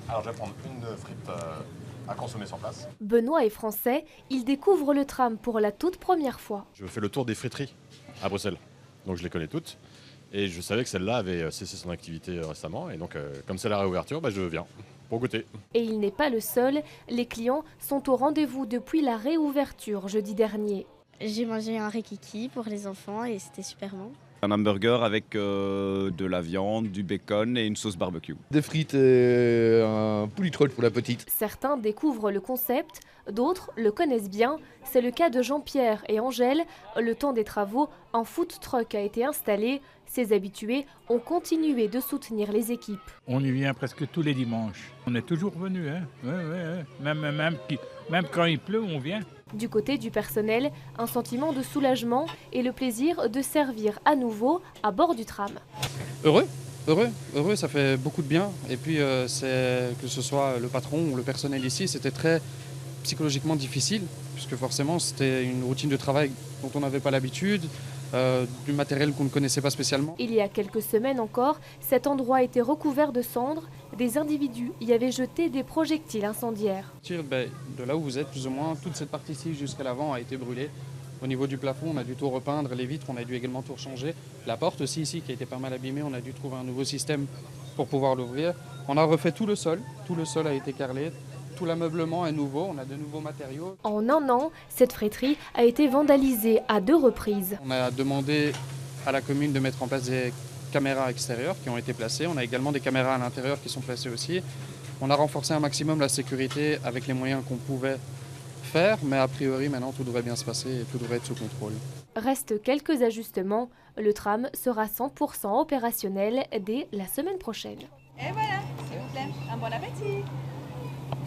Alors je vais prendre une frite à consommer sur place. Benoît est français, il découvre le tram pour la toute première fois. Je fais le tour des friteries à Bruxelles, donc je les connais toutes. Et je savais que celle-là avait cessé son activité récemment. Et donc comme c'est la réouverture, je viens pour goûter. Et il n'est pas le seul, les clients sont au rendez-vous depuis la réouverture jeudi dernier. J'ai mangé un rikiki pour les enfants et c'était super bon. Un hamburger avec de la viande, du bacon et une sauce barbecue. Des frites et un poulitroll pour la petite. Certains découvrent le concept, d'autres le connaissent bien. C'est le cas de Jean-Pierre et Angèle. Le temps des travaux, un food truck a été installé. Ces habitués ont continué de soutenir les équipes. On y vient presque tous les dimanches. On est toujours venus, hein. Ouais. Même quand il pleut, on vient. Du côté du personnel, un sentiment de soulagement et le plaisir de servir à nouveau à bord du tram. Heureux, ça fait beaucoup de bien. Et puis c'est que ce soit le patron ou le personnel ici, c'était très psychologiquement difficile, puisque forcément c'était une routine de travail dont on n'avait pas l'habitude, du matériel qu'on ne connaissait pas spécialement. Il y a quelques semaines encore, cet endroit était recouvert de cendres. Des individus y avaient jeté des projectiles incendiaires. De là où vous êtes, plus ou moins, toute cette partie-ci jusqu'à l'avant a été brûlée. Au niveau du plafond, on a dû tout repeindre, les vitres, on a dû également tout changer. La porte aussi ici qui a été pas mal abîmée, on a dû trouver un nouveau système pour pouvoir l'ouvrir. On a refait tout le sol a été carrelé. Tout l'ameublement est nouveau, on a de nouveaux matériaux. En un an, cette friterie a été vandalisée à 2 reprises. On a demandé à la commune de mettre en place des caméras extérieures qui ont été placées. On a également des caméras à l'intérieur qui sont placées aussi. On a renforcé un maximum la sécurité avec les moyens qu'on pouvait faire, mais a priori maintenant tout devrait bien se passer et tout devrait être sous contrôle. Restent quelques ajustements. Le tram sera 100% opérationnel dès la semaine prochaine. Et voilà, s'il vous plaît, un bon appétit.